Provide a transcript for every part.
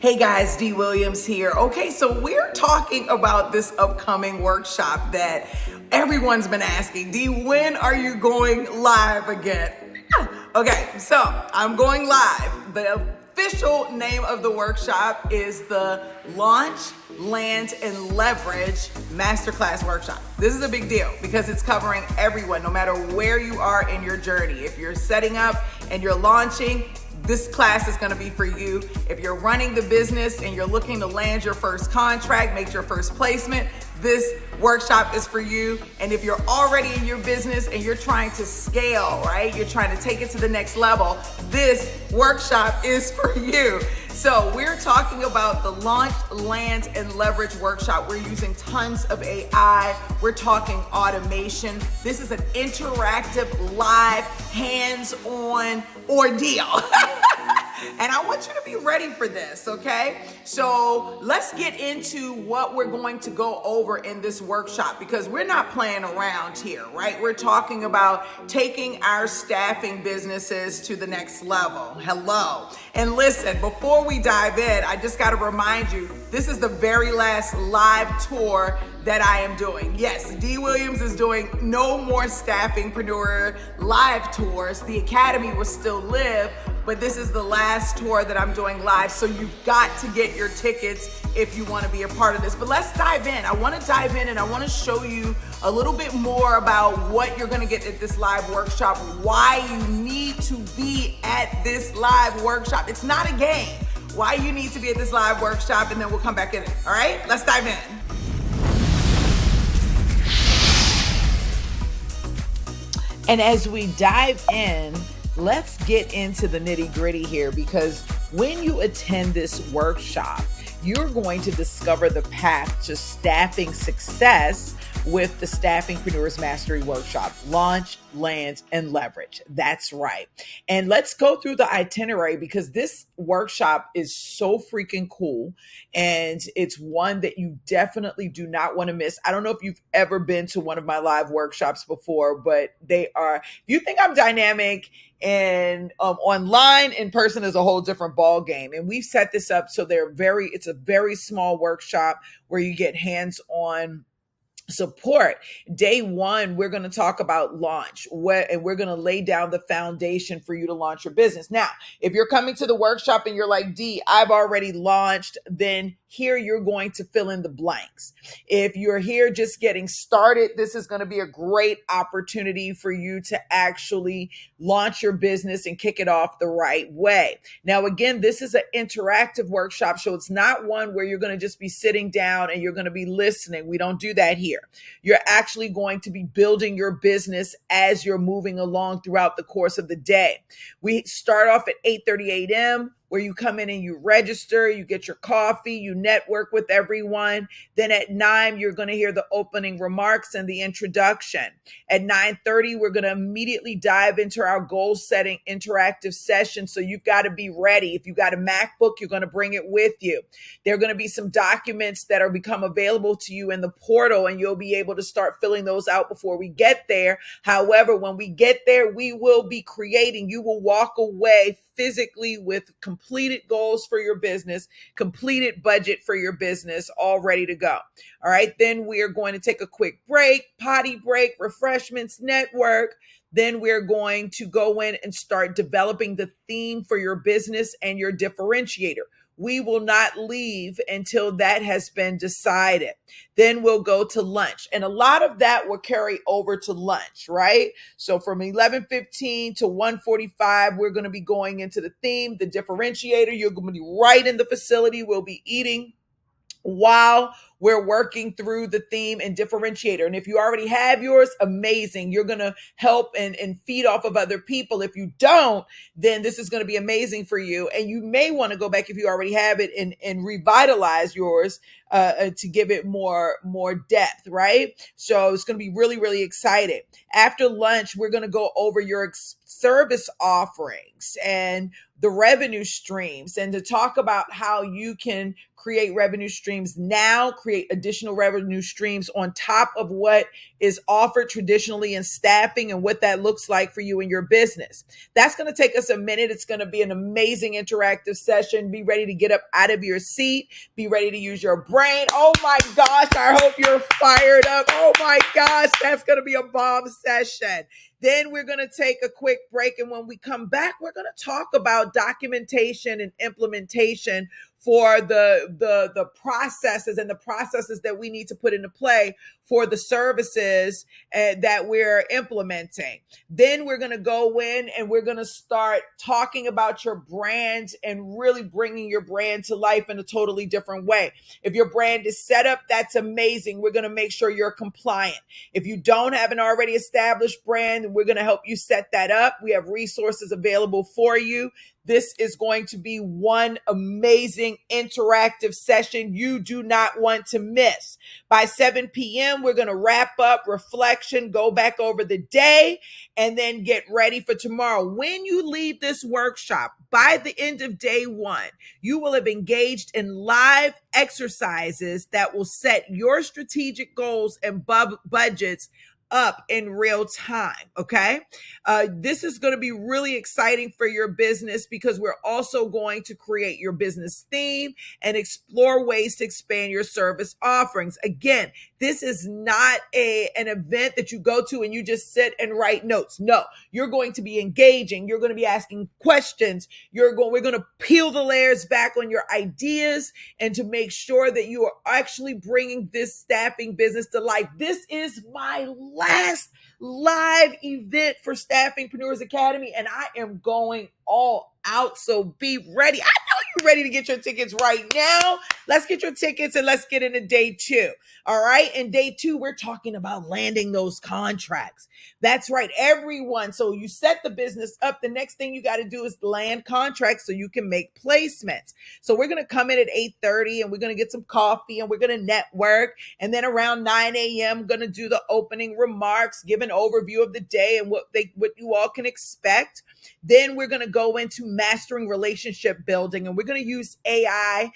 Hey guys, D. Williams here. Okay, so we're talking about this upcoming workshop that everyone's been asking. D, when are you going live again? Okay, so I'm going live. The official name of the workshop is the Launch, Land, and Leverage Masterclass Workshop. This is a big deal because it's covering everyone, no matter where you are in your journey. If you're setting up and you're launching, this class is going to be for you. If you're running the business and you're looking to land your first contract, make your first placement, this workshop is for you. And if you're already in your business and you're trying to scale, right? You're trying to take it to the next level, this workshop is for you. So we're talking about the Launch, Land, and Leverage workshop. We're using tons of AI. We're talking automation. This is an interactive, live, hands-on ordeal. And I want you to be ready for this, okay? So let's get into what we're going to go over in this workshop, because we're not playing around here, right? We're talking about taking our staffing businesses to the next level. Hello. And listen, before we dive in, I just got to remind you, this is the very last live tour that I am doing. Yes, D. Williams is doing no more Staffingpreneur live tours. The Academy will still live, but this is the last tour that I'm doing live. So you've got to get your tickets if you want to be a part of this. But let's dive in. I want to dive in and I want to show you a little bit more about what you're going to get at this live workshop, why you need to be at this live workshop. It's not a game. Why you need to be at this live workshop, and then we'll come back in it. All right, let's dive in. And as we dive in, let's get into the nitty-gritty here, because when you attend this workshop, you're going to discover the path to staffing success with the Staffingpreneurs Mastery Workshop, Launch, Land, and Leverage. That's right. And let's go through the itinerary, because this workshop is so freaking cool. And it's one that you definitely do not want to miss. I don't know if you've ever been to one of my live workshops before, but they are, if you think I'm dynamic and online, in person is a whole different ball game. And we've set this up so it's a very small workshop where you get hands-on support. Day one, we're going to talk about launch, and we're going to lay down the foundation for you to launch your business. Now, if you're coming to the workshop and you're like, D, I've already launched, then here you're going to fill in the blanks. If you're here just getting started, this is going to be a great opportunity for you to actually launch your business and kick it off the right way. Now, again, this is an interactive workshop, so it's not one where you're going to just be sitting down and you're going to be listening. We don't do that here. You're actually going to be building your business as you're moving along throughout the course of the day. We start off at 8:30 a.m., where you come in and you register, you get your coffee, you network with everyone. Then at 9, you're going to hear the opening remarks and the introduction. At 9:30, we're going to immediately dive into our goal setting interactive session. So you've got to be ready. If you got a MacBook, you're going to bring it with you. There are going to be some documents that are become available to you in the portal, and you'll be able to start filling those out before we get there. However, when we get there, we will be creating, you will walk away physically with completed goals for your business, completed budget for your business, all ready to go. All right. Then we are going to take a quick break, potty break, refreshments, network. Then we're going to go in and start developing the theme for your business and your differentiator. We will not leave until that has been decided. Then we'll go to lunch. And a lot of that will carry over to lunch, right? So from 11:15 to 1:45, we're going to be going into the theme, the differentiator. You're going to be right in the facility. We'll be eating while we're working through the theme and differentiator. And if you already have yours, amazing. You're going to help and feed off of other people. If you don't, then this is going to be amazing for you. And you may want to go back, if you already have it, and revitalize yours to give it more depth, right? So it's going to be really, really exciting. After lunch, we're going to go over your service offerings, and the revenue streams and to talk about how you can create revenue streams now, create additional revenue streams on top of what is offered traditionally in staffing and what that looks like for you and your business. That's going to take us a minute. It's going to be an amazing interactive session. Be ready to get up out of your seat. Be ready to use your brain. Oh my gosh, I hope you're fired up. Oh my gosh, that's going to be a bomb session. Then we're going to take a quick break. And when we come back, we're going to talk about documentation and implementation for the processes and the processes that we need to put into play for the services that we're implementing. Then we're going to go in and we're going to start talking about your brand and really bringing your brand to life in a totally different way. If your brand is set up, that's amazing. We're going to make sure you're compliant. If you don't have an already established brand, we're going to help you set that up. We have resources available for you. This is going to be one amazing interactive session you do not want to miss. By 7 p.m., we're going to wrap up, reflection, go back over the day, and then get ready for tomorrow. When you leave this workshop, by the end of day one, you will have engaged in live exercises that will set your strategic goals and budgets up in real time. Okay. This is going to be really exciting for your business because we're also going to create your business theme and explore ways to expand your service offerings. Again, this is not an event that you go to and you just sit and write notes. No, you're going to be engaging. You're going to be asking questions. We're going to peel the layers back on your ideas and to make sure that you are actually bringing this staffing business to life. This is my last live event for Staffingpreneurs Academy, and I am going all out. So be ready. I know you're ready to get your tickets right now. Let's get your tickets and let's get into day two. All right. In day two, we're talking about landing those contracts. That's right, everyone. So you set the business up. The next thing you got to do is land contracts so you can make placements. So we're going to come in at 8:30 and we're going to get some coffee and we're going to network. And then around 9 a.m., going to do the opening remarks, give an overview of the day and what you all can expect. Then we're going to go into mastering relationship building, and we're going to use AI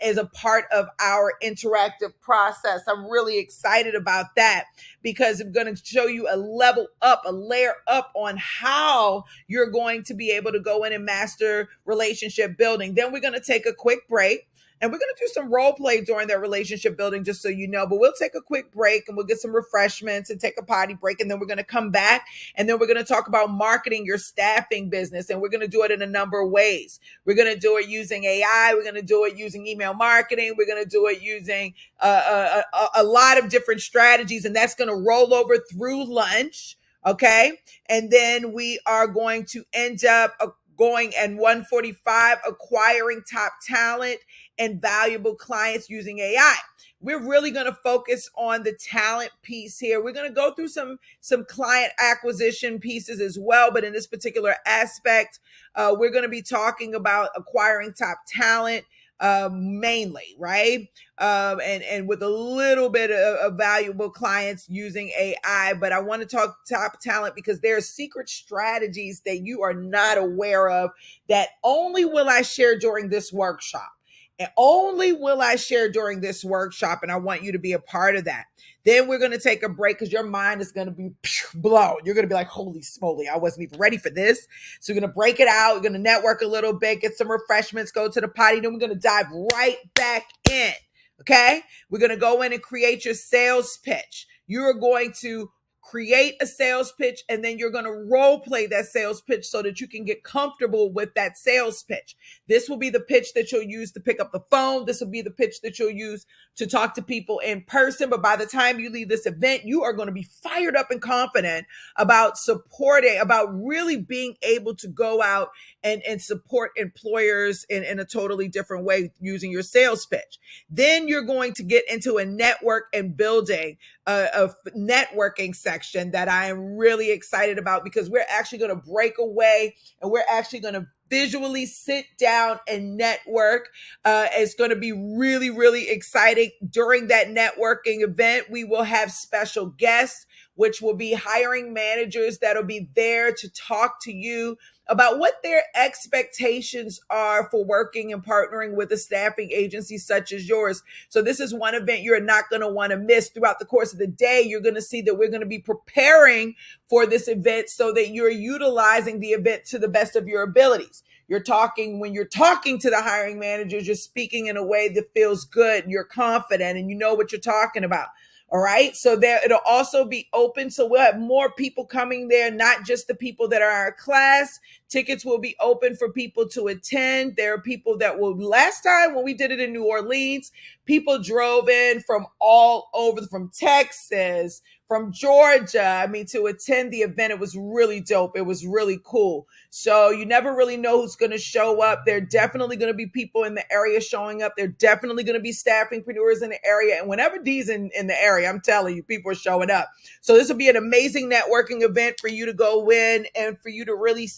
as a part of our interactive process. I'm really excited about that because I'm going to show you a level up, a layer up on how you're going to be able to go in and master relationship building. Then we're going to take a quick break. And we're going to do some role play during that relationship building, just so you know. But we'll take a quick break and we'll get some refreshments and take a potty break. And then we're going to come back and then we're going to talk about marketing your staffing business. And we're going to do it in a number of ways. We're going to do it using AI. We're going to do it using email marketing. We're going to do it using a lot of different strategies. And that's going to roll over through lunch. Okay. And then we are going to end up going at 1:45, acquiring top talent and valuable clients using AI. We're really going to focus on the talent piece here. We're going to go through some client acquisition pieces as well, but in this particular aspect, we're going to be talking about acquiring top talent mainly, right? And with a little bit of valuable clients using AI. But I want to talk top talent because there are secret strategies that you are not aware of that only will I share during this workshop. And only will I share during this workshop, and I want you to be a part of that. Then we're going to take a break because your mind is going to be blown. You're going to be like, holy smoly, I wasn't even ready for this. So we're going to break it out. We're going to network a little bit, get some refreshments, go to the potty. Then we're going to dive right back in. Okay? We're going to go in and create your sales pitch. You're going to create a sales pitch, and then you're going to role play that sales pitch so that you can get comfortable with that sales pitch. This will be the pitch that you'll use to pick up the phone. This will be the pitch that you'll use to talk to people in person. But by the time you leave this event, you are going to be fired up and confident about supporting, about really being able to go out and support employers in a totally different way using your sales pitch. Then you're going to get into a network and building a networking section that I am really excited about because we're actually going to break away and we're actually going to visually sit down and network. It's going to be really, really exciting. During that networking event, we will have special guests. which will be hiring managers that'll be there to talk to you about what their expectations are for working and partnering with a staffing agency such as yours. So this is one event you're not going to want to miss. Throughout the course of the day, you're going to see that we're going to be preparing for this event so that you're utilizing the event to the best of your abilities. When you're talking to the hiring managers, you're speaking in a way that feels good, you're confident, and you know what you're talking about. All right. So there, it'll also be open. So we'll have more people coming there, not just the people that are in our class. Tickets will be open for people to attend. There are people that will, last time when we did it in New Orleans, people drove in from all over, from Texas, from Georgia, to attend the event. It was really dope. It was really cool. So you never really know who's going to show up. There are definitely going to be people in the area showing up. There are definitely going to be staffingpreneurs in the area. And whenever D's in the area, I'm telling you, people are showing up. So this will be an amazing networking event for you to go in and for you to really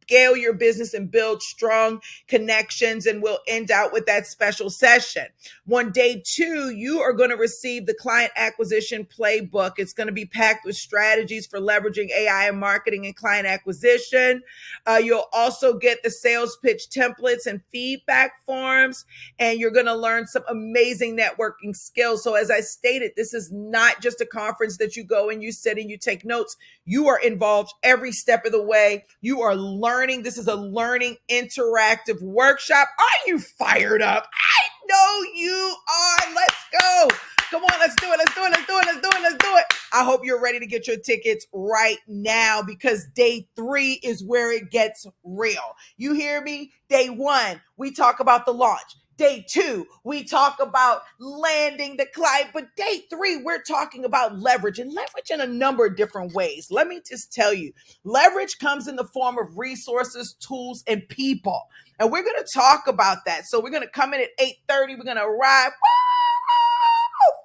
scale your business and build strong connections. And we'll end out with that special session. On day 2, you are going to receive the client acquisition playbook. It's going to be packed with strategies for leveraging AI and marketing and client acquisition. You'll also get the sales pitch templates and feedback forms, and you're going to learn some amazing networking skills. So as I stated, this is not just a conference that you go and you sit and you take notes. You are involved every step of the way. You are learning. This is a learning interactive workshop. Are you fired up? I know you are. Let's go. Come on, let's do it. Let's do it. Let's do it. Let's do it. Let's do it. I hope you're ready to get your tickets right now, because day 3 is where it gets real. You hear me? Day 1, we talk about the launch. Day 2, we talk about landing the client. But day 3, we're talking about leverage, and leverage in a number of different ways. Let me just tell you, leverage comes in the form of resources, tools, and people. And we're going to talk about that. So we're going to come in at 8:30. We're going to arrive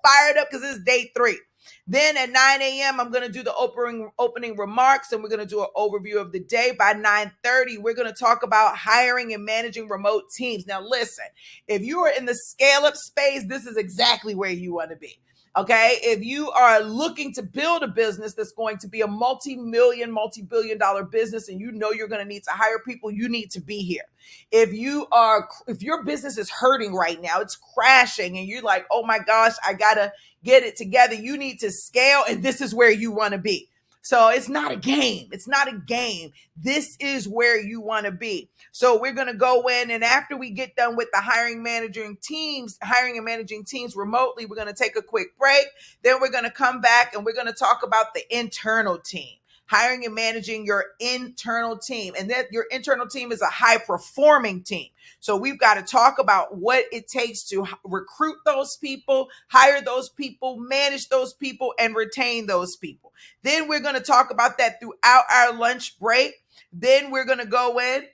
fired up because it's day 3. Then at 9 a.m., I'm going to do the opening remarks, and we're going to do an overview of the day. By 9:30, we're going to talk about hiring and managing remote teams. Now, listen, if you are in the scale-up space, this is exactly where you want to be. Okay, if you are looking to build a business that's going to be a multi-billion-dollar business, and you know you're going to need to hire people, you need to be here. If your business is hurting right now, it's crashing, and you're like, oh my gosh, I gotta get it together. You need to scale, and this is where you want to be. So it's not a game. It's not a game. This is where you want to be. So we're going to go in, and after we get done with the hiring and managing teams remotely, we're going to take a quick break. Then we're going to come back, and we're going to talk about the internal team. Hiring and managing your internal team. And that your internal team is a high-performing team. So we've got to talk about what it takes to recruit those people, hire those people, manage those people, and retain those people. Then we're going to talk about that throughout our lunch break. Then we're going to go in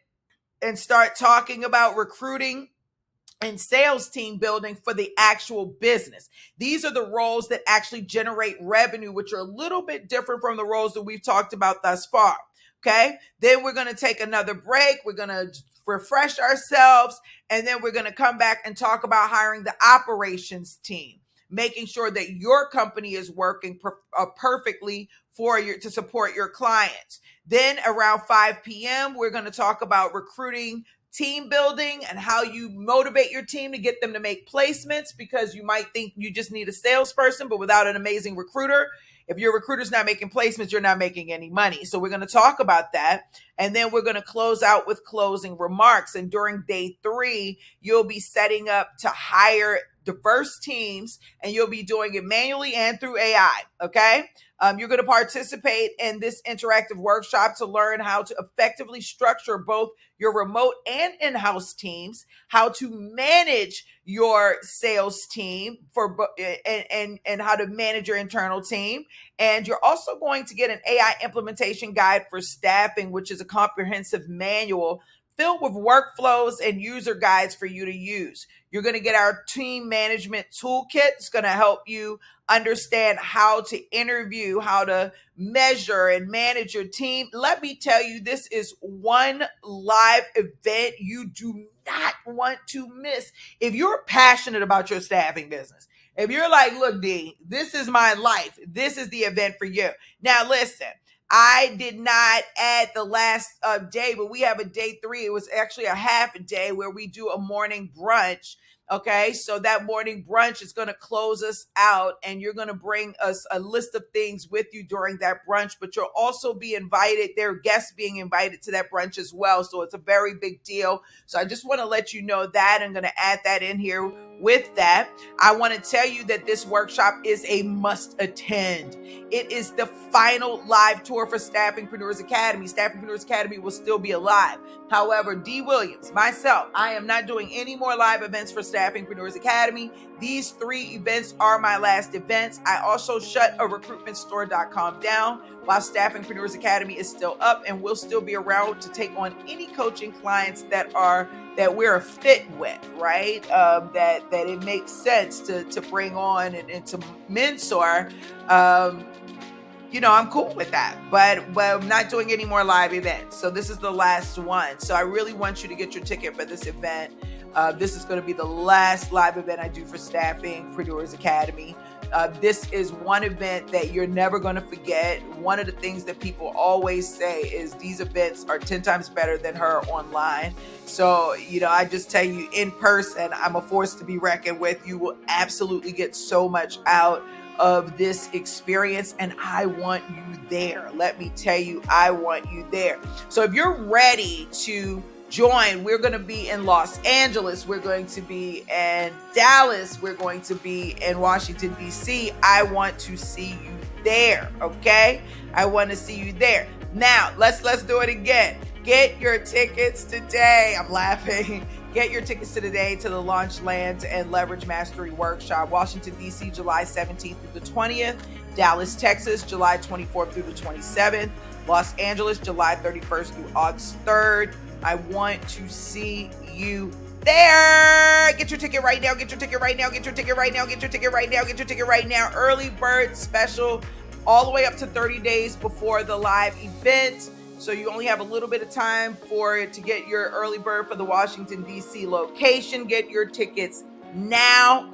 and start talking about recruiting and sales team building for the actual business. These are the roles that actually generate revenue, which are a little bit different from the roles that we've talked about thus far. Okay. Then we're going to take another break. We're going to refresh ourselves. And then we're going to come back and talk about hiring the operations team, making sure that your company is working perfectly to support your clients. Then around 5 p.m., we're going to talk about recruiting, team building, and how you motivate your team to get them to make placements, because you might think you just need a salesperson, but without an amazing recruiter, if your recruiter's not making placements, you're not making any money. So we're going to talk about that. And then we're going to close out with closing remarks. And during day 3, you'll be setting up to hire diverse teams, and you'll be doing it manually and through AI. Okay. You're going to participate in this interactive workshop to learn how to effectively structure both your remote and in-house teams, how to manage your sales team and how to manage your internal team. And you're also going to get an AI implementation guide for staffing, which is a comprehensive manual filled with workflows and user guides for you to use. You're going to get our team management toolkit. It's going to help you understand how to interview, how to measure and manage your team. Let me tell you, this is one live event you do not want to miss. If you're passionate about your staffing business, If you're like, look, D, this is my life, this is the event for you. Now, listen, I did not add the last day, but we have a day 3. It was actually a half a day where we do a morning brunch. Okay, so that morning brunch is going to close us out, and you're going to bring us a list of things with you during that brunch, but you'll also be invited. There are guests being invited to that brunch as well. So it's a very big deal. So I just want to let you know that. I'm going to add that in here. With that, I want to tell you that this workshop is a must attend. It is the final live tour for Staffingpreneurs Academy. Staffingpreneurs Academy will still be alive. However, D. Williams, myself, I am not doing any more live events for Staffingpreneurs Academy. These 3 events are my last events. I also shut a recruitmentstore.com down while Staffingpreneurs Academy is still up, and we'll still be around to take on any coaching clients that we're a fit with, right? That it makes sense to bring on and to mentor. I'm cool with that, but I'm not doing any more live events. So this is the last one. So I really want you to get your ticket for this event. This is going to be the last live event I do for Staffingpreneurs Academy. This is one event that you're never going to forget. One of the things that people always say is these events are 10 times better than her online. So, I just tell you, in person, I'm a force to be reckoned with. You will absolutely get so much out of this experience, and I want you there. Let me tell you, I want you there. So if you're ready to join, we're going to be in Los Angeles, we're going to be in Dallas, we're going to be in Washington, D.C. I want to see you there, okay? I want to see you there. Now, let's do it again. Get your tickets today. I'm laughing. Get your tickets today to the Launch, Land, and Leverage Mastery Workshop. Washington, D.C., July 17th through the 20th. Dallas, Texas, July 24th through the 27th. Los Angeles, July 31st through August 3rd. I want to see you there. Get your ticket right now. Get your ticket right now. Get your ticket right now. Get your ticket right now. Get your ticket right now. Early bird special all the way up to 30 days before the live event. So you only have a little bit of time to get your early bird for the Washington, D.C. location. Get your tickets now.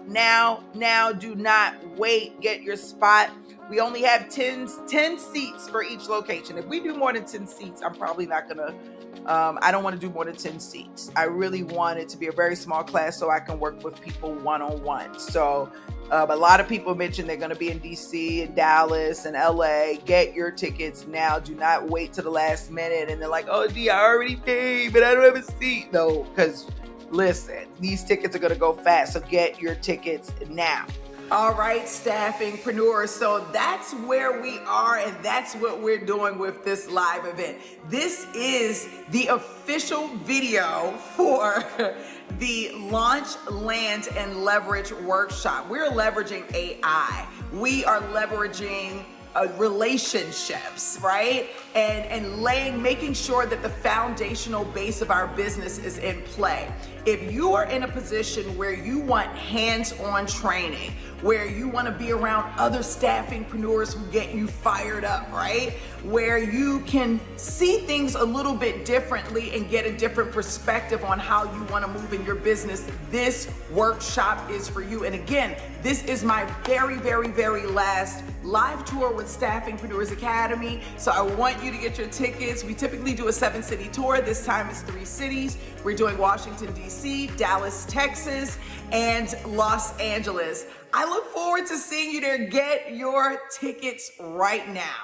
Do not wait. Get your spot. We only have 10 seats for each location. If we do more than 10 seats, I'm probably not going to, I don't want to do more than 10 seats. I really want it to be a very small class so I can work with people one-on-one. So a lot of people mentioned they're going to be in DC and Dallas and LA. Get your tickets now. Do not wait to the last minute. And they're like, oh, D, I already paid, but I don't have a seat. No, because listen, these tickets are going to go fast. So get your tickets now. All right, staffingpreneurs. So that's where we are, and that's what we're doing with this live event. This is the official video for the Launch, Land, and Leverage Workshop. We're leveraging AI. We are leveraging relationships, right? And making sure that the foundational base of our business is in play. If you are in a position where you want hands-on training, where you want to be around other staffingpreneurs who get you fired up, right? Where you can see things a little bit differently and get a different perspective on how you want to move in your business, this workshop is for you. And again, this is my very, very, very last live tour with Staffingpreneurs Academy. So I want you to get your tickets. We typically do a 7-city tour. This time it's 3 cities. We're doing Washington, D.C., Dallas, Texas, and Los Angeles. I look forward to seeing you there. Get your tickets right now.